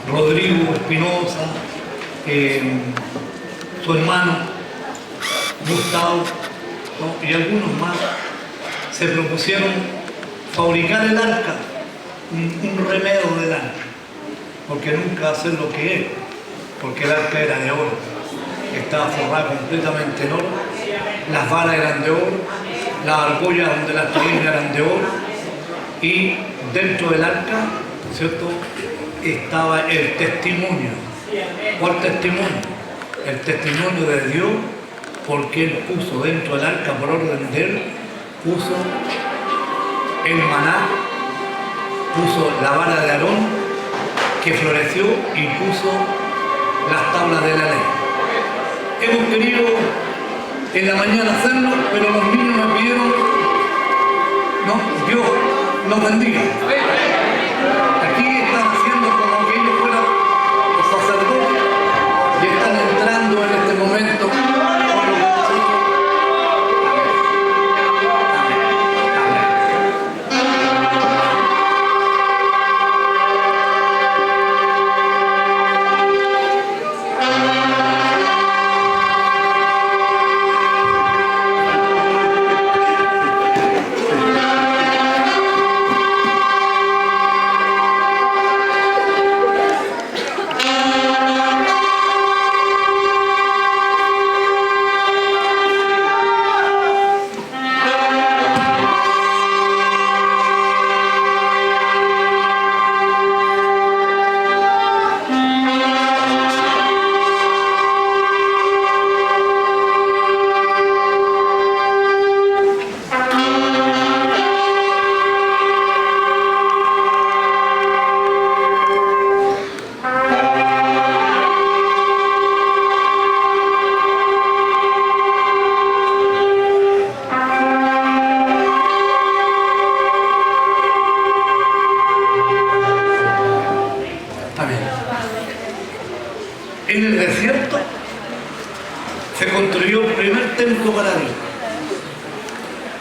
Rodrigo Espinosa, su hermano Gustavo, ¿no? Y algunos más se propusieron fabricar el arca, un remedio del arca, porque nunca hacer lo que es, porque el arca era de oro, estaba forrada completamente en oro, las varas eran de oro, las argollas donde las traían eran de oro, y dentro del arca, ¿cierto?, estaba el testimonio. ¿Cuál testimonio? El testimonio de Dios, porque Él puso dentro del arca, por orden de Él, puso el maná, puso la vara de Aarón, que floreció, y puso las tablas de la ley. Hemos querido en la mañana hacerlo, pero los niños me pidieron, no, Dios los bendiga. Aquí están haciendo como que ellos fueran los sacerdotes y están entrando en este momento con lo que nosotros. En el desierto se construyó el primer templo para Dios.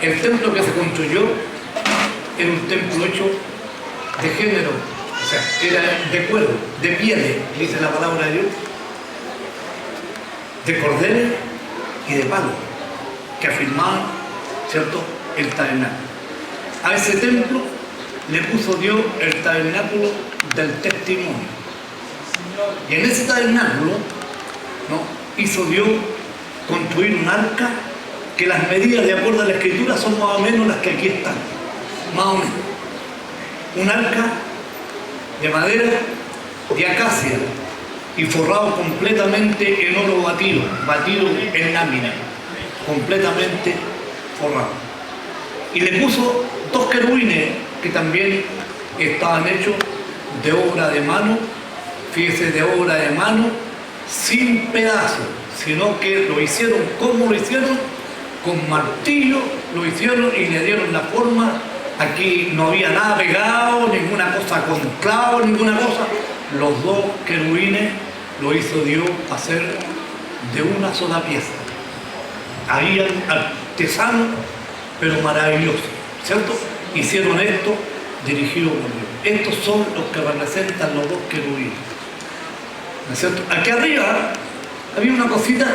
El templo que se construyó era un templo hecho de género, o sea, era de cuero, de pieles, dice la palabra de Dios, de cordeles y de palos, que afirmaban, ¿cierto?, el tabernáculo. A ese templo le puso Dios el tabernáculo del testimonio. Y en ese tabernáculo, ¿no?, hizo Dios construir un arca que las medidas de acuerdo a la escritura son más o menos las que aquí están, más o menos. Un arca de madera de acacia y forrado completamente en oro batido en lámina, completamente forrado. Y le puso 2 querubines que también estaban hechos de obra de mano. Fíjese, de obra de mano, sin pedazos, sino que lo hicieron. ¿Cómo lo hicieron? Con martillo lo hicieron y le dieron la forma. Aquí no había nada pegado, ninguna cosa con clavos, ninguna cosa. Los 2 querubines lo hizo Dios hacer de una sola pieza. Habían artesanos, pero maravillosos, ¿cierto? Hicieron esto dirigido por Dios. Estos son los que representan los 2 querubines, ¿no es cierto? Aquí arriba había una cosita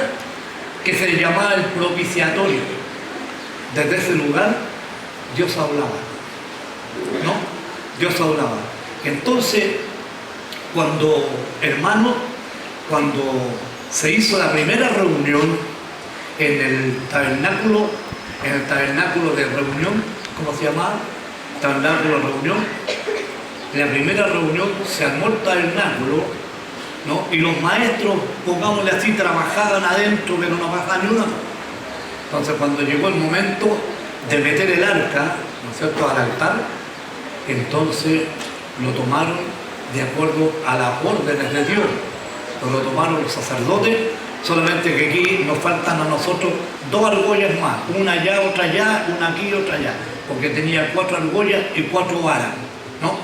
que se llamaba el propiciatorio. Desde ese lugar Dios hablaba, ¿no? Dios hablaba. Entonces, cuando se hizo la primera reunión en el tabernáculo de reunión, ¿cómo se llamaba? Tabernáculo de reunión. En la primera reunión se armó el tabernáculo, ¿no? Y los maestros, pongámosle así, trabajaban adentro, pero no pasaban ni una. Entonces, cuando llegó el momento de meter el arca, ¿no es cierto?, al altar, entonces lo tomaron de acuerdo a las órdenes de Dios. Lo tomaron los sacerdotes, solamente que aquí nos faltan a nosotros 2 argollas más, una allá, otra allá, una aquí y otra allá, porque tenía 4 argollas y 4 varas, ¿no?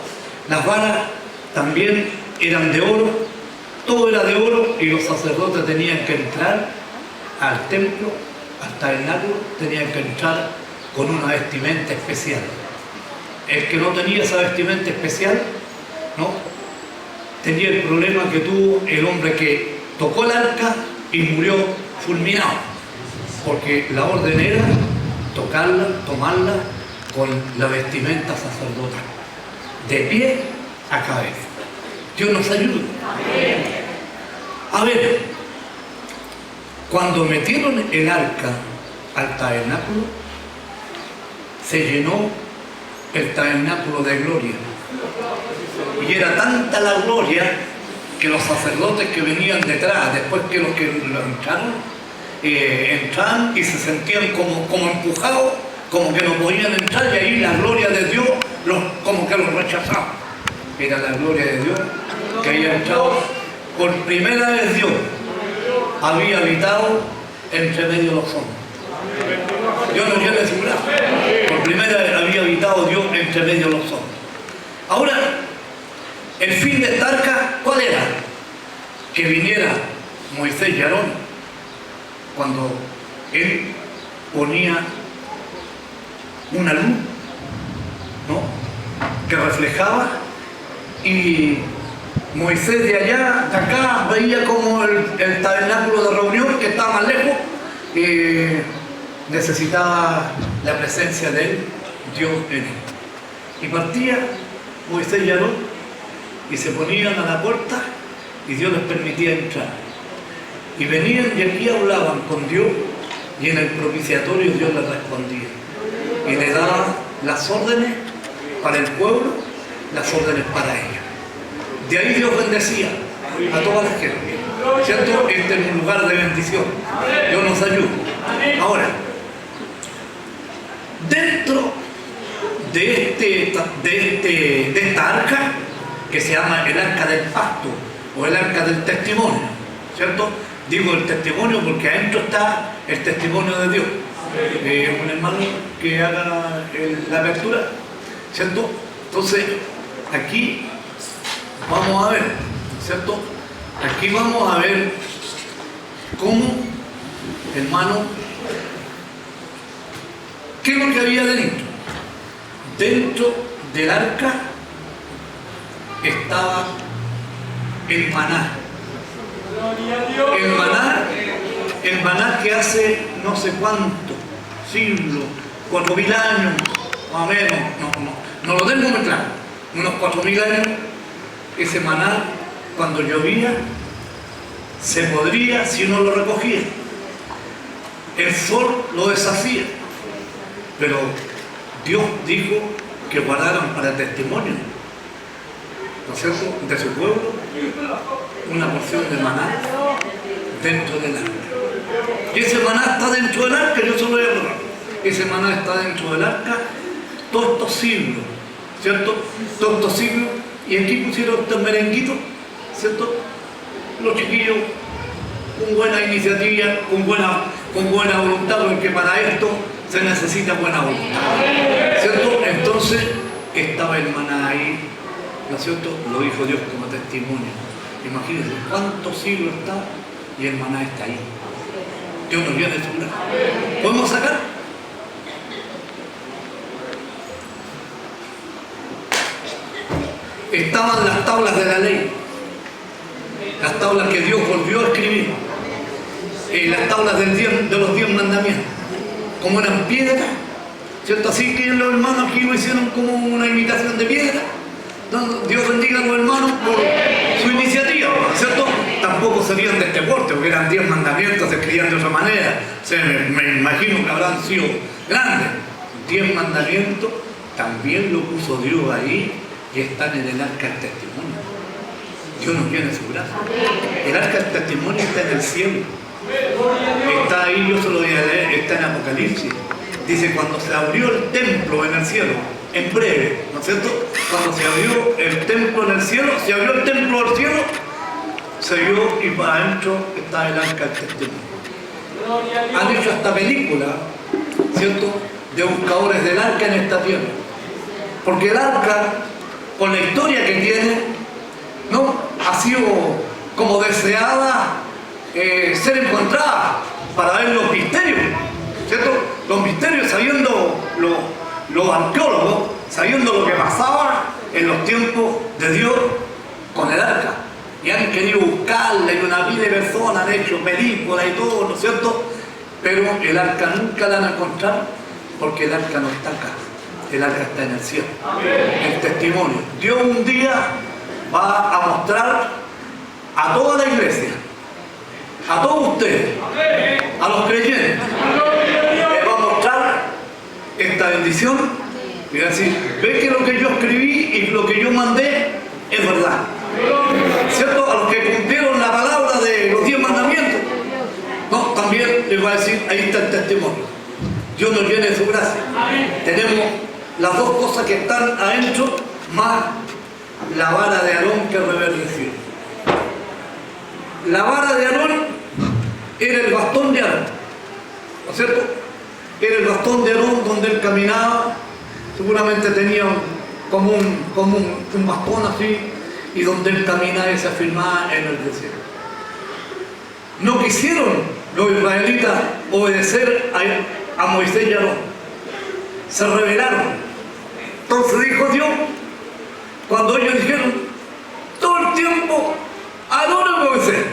Las varas también eran de oro, todo era de oro, y los sacerdotes tenían que entrar al templo, al tabernáculo, tenían que entrar con una vestimenta especial. El que no tenía esa vestimenta especial, ¿no?, tenía el problema que tuvo el hombre que tocó el arca y murió fulminado, porque la orden era tocarla, tomarla con la vestimenta sacerdotal, de pie a cabeza. Dios nos ayude. A ver, cuando metieron el arca al tabernáculo, se llenó el tabernáculo de gloria. Y era tanta la gloria que los sacerdotes que venían detrás, después que los que lo entraron, entraban y se sentían como empujados, como que no podían entrar, y ahí la gloria de Dios como que los rechazaba. Era la gloria de Dios que había entrado. Por primera vez Dios había habitado entre medio de los hombres. Dios nos lleve a su gracia. Por primera vez había habitado Dios entre medio de los hombres. Ahora, el fin de esta arca, ¿cuál era? Que viniera Moisés y Aarón, cuando él ponía una luz, ¿no?, que reflejaba, y Moisés de allá, de acá, veía como el tabernáculo de reunión, que estaba más lejos, necesitaba la presencia de él, Dios en él. Y partía Moisés y Aarón y se ponían a la puerta y Dios les permitía entrar. Y venían y aquí hablaban con Dios, y en el propiciatorio Dios les respondía. Y le daba las órdenes para el pueblo, las órdenes para ellos. De ahí Dios bendecía a toda la gente. ¿Cierto? Este es un lugar de bendición. Dios nos ayude. Ahora, dentro de esta arca, que se llama el arca del pacto o el arca del testimonio, ¿cierto? Digo el testimonio porque adentro está el testimonio de Dios. Un hermano que haga la apertura, ¿cierto? Entonces, aquí vamos a ver, ¿cierto? Aquí vamos a ver cómo, hermano, ¿qué es lo que había dentro? Dentro del arca estaba el maná. El maná que hace no sé cuántos siglos, 4.000 años, más o menos, no lo tengo muy claro, unos 4.000 años, ese maná, cuando llovía, se podría si uno lo recogía. El sol lo deshacía, pero Dios dijo que guardaran para el testimonio, ¿no es cierto?, de su pueblo, una porción de maná dentro del arca. Y ese maná está dentro del arca, yo solo voy a hablar. Ese maná está dentro del arca todos estos siglos, ¿cierto? Todos estos siglos. Y aquí pusieron estos merenguitos, ¿cierto? Los chiquillos con buena iniciativa, con buena voluntad, porque para esto se necesita buena voluntad, ¿cierto? Entonces estaba el maná ahí, ¿no es cierto? Lo dijo Dios como testimonio. Imagínense cuántos siglos está y el maná está ahí. Dios nos viene a asegurar. ¿Podemos sacar? Estaban las tablas de la ley, las tablas que Dios volvió a escribir, las tablas de los 10 mandamientos, como eran piedras, ¿cierto? Así que los hermanos aquí lo hicieron como una imitación de piedra. Dios bendiga a los hermanos por su iniciativa, ¿cierto? Tampoco serían de este porte, porque eran 10 mandamientos, se escribían de otra manera. O sea, me imagino que habrán sido grandes. 10 mandamientos también lo puso Dios ahí y están en el arca del testimonio. Dios nos viene a su gracia. El arca del testimonio está en el cielo. Está ahí, yo se lo voy a leer, está en Apocalipsis. Dice, cuando se abrió el templo en el cielo, en breve, ¿no es cierto? Cuando se abrió el templo en el cielo, se abrió el templo del cielo, se vio y para adentro está el arca del testimonio. Han hecho hasta película, ¿cierto?, de buscadores del arca en esta tierra. Porque el arca, con la historia que tiene, ¿no?, ha sido como deseada ser encontrada para ver los misterios, ¿cierto? Los misterios, sabiendo los arqueólogos, sabiendo lo que pasaba en los tiempos de Dios con el arca. Y han querido buscarla y una vida de personas han hecho películas y todo, ¿no es cierto? Pero el arca nunca la han encontrado porque el arca no está acá. El arca está en el cielo. El testimonio. Dios un día va a mostrar a toda la iglesia, a todos ustedes, a los creyentes, les va a mostrar esta bendición y va a decir, ve que lo que yo escribí y lo que yo mandé es verdad. ¿Cierto? A los que cumplieron la palabra de los 10 mandamientos, no, también les va a decir, ahí está el testimonio. Dios nos llene de su gracia. Tenemos las dos cosas que están adentro, más la vara de Aarón que reverdeció. La vara de Aarón era el bastón de Aarón, ¿no es cierto? Era el bastón de Aarón donde él caminaba, seguramente tenía como un bastón así, y donde él caminaba y se afirmaba en el desierto. No quisieron los israelitas obedecer a Moisés y a Aarón, se rebelaron. Entonces dijo Dios, cuando ellos dijeron, todo el tiempo Aarón y Moisés,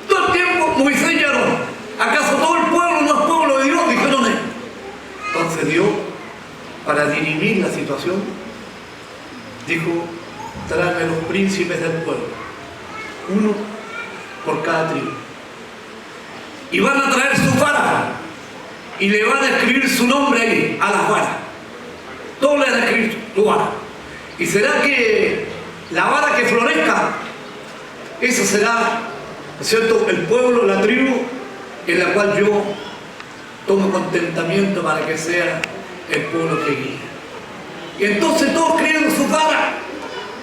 todo el tiempo Moisés y Aarón, ¿acaso todo el pueblo no es pueblo de Dios? Dijeron él. Entonces Dios, para dirimir la situación, dijo, tráeme los príncipes del pueblo, uno por cada tribu, y van a traer su vara y le van a escribir su nombre ahí a las varas, todos le van a escribir su vara, y será que la vara que florezca, eso será, ¿cierto?, el pueblo, la tribu en la cual yo tomo contentamiento para que sea el pueblo que guía. Y entonces todos escribieron su vara,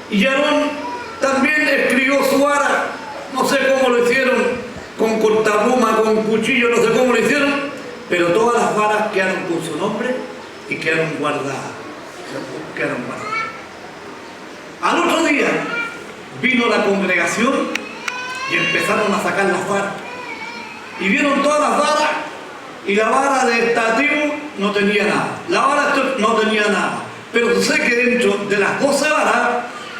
y Aarón también escribió su vara, no sé cómo lo hicieron, con cortapluma, con cuchillo, no sé cómo lo hicieron, pero todas las varas quedaron con su nombre y quedaron guardadas. Quedaron guardadas. Al otro día vino la congregación y empezaron a sacar las varas. Y vieron todas las varas, y la vara de esta tribu no tenía nada. La vara no tenía nada. Pero tú sabes que dentro de las 12 varas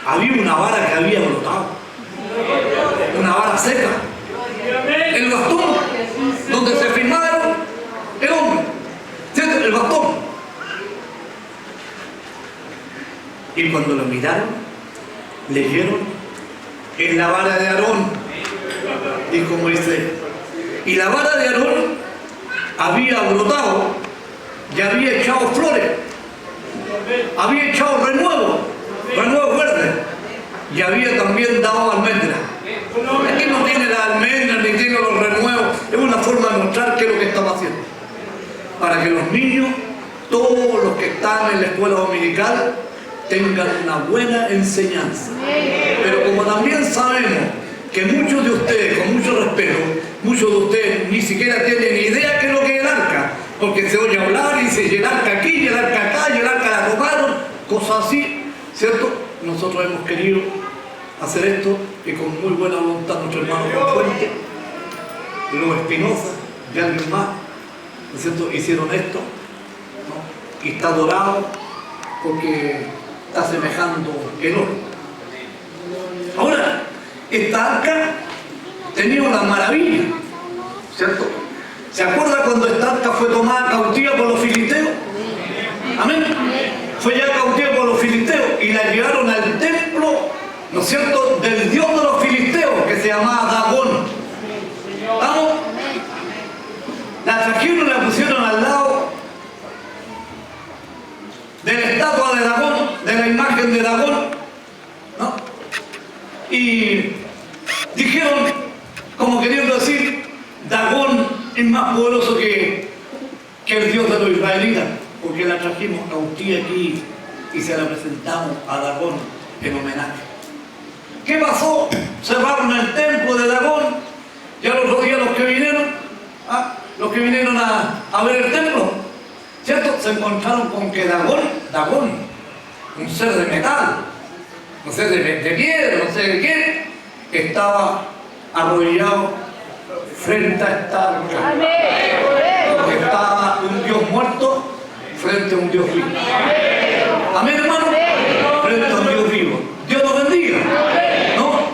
había una vara que había brotado. Una vara seca. El bastón donde se firmaba el hombre. ¿Cierto? El bastón. Y cuando lo miraron, leyeron, en la vara de Aarón, dijo Moisés. Y la vara de Aarón había brotado y había echado flores, había echado renuevos verdes, y había también dado almendras. Aquí no tiene las almendras ni tiene los renuevos, es una forma de mostrar qué es lo que estaba haciendo, para que los niños, todos los que están en la escuela dominical, tengan una buena enseñanza. Pero como también sabemos que muchos de ustedes, con mucho respeto, muchos de ustedes ni siquiera tienen idea qué es lo que es el arca, porque se oye hablar y dice, y el arca aquí, y el arca acá, y el arca la tomaron, cosas así, ¿cierto? Nosotros hemos querido hacer esto y con muy buena voluntad nuestro hermano Fuente, los Espinosa y alguien más, ¿no es cierto?, hicieron esto, ¿no? Y está dorado porque está semejando el oro. Ahora, esta arca tenía una maravilla, ¿cierto? ¿Se acuerda cuando esta arca fue tomada cautiva por los filisteos? Amén. Fue ya cautiva por los filisteos y la llevaron al templo, ¿no es cierto?, del dios de los filisteos, que se llamaba Dagón. ¿Vamos? La trajeron y la pusieron al lado de la estatua de Dagón, de la imagen de Dagón, ¿no? Y dijeron, como queriendo decir, Dagón es más poderoso que el dios de los israelitas, porque la trajimos cautiva aquí y se la presentamos a Dagón en homenaje. ¿Qué pasó? Cerraron el templo de Dagón y al otro día los que vinieron a ver el templo, ¿cierto?, se encontraron con que Dagón, un ser de metal, no sé, de piedra, no sé de qué, estaba arrodillado frente a esta arca. Porque estaba un Dios muerto frente a un Dios vivo. Amén, hermano. Frente a un Dios vivo. Dios nos bendiga.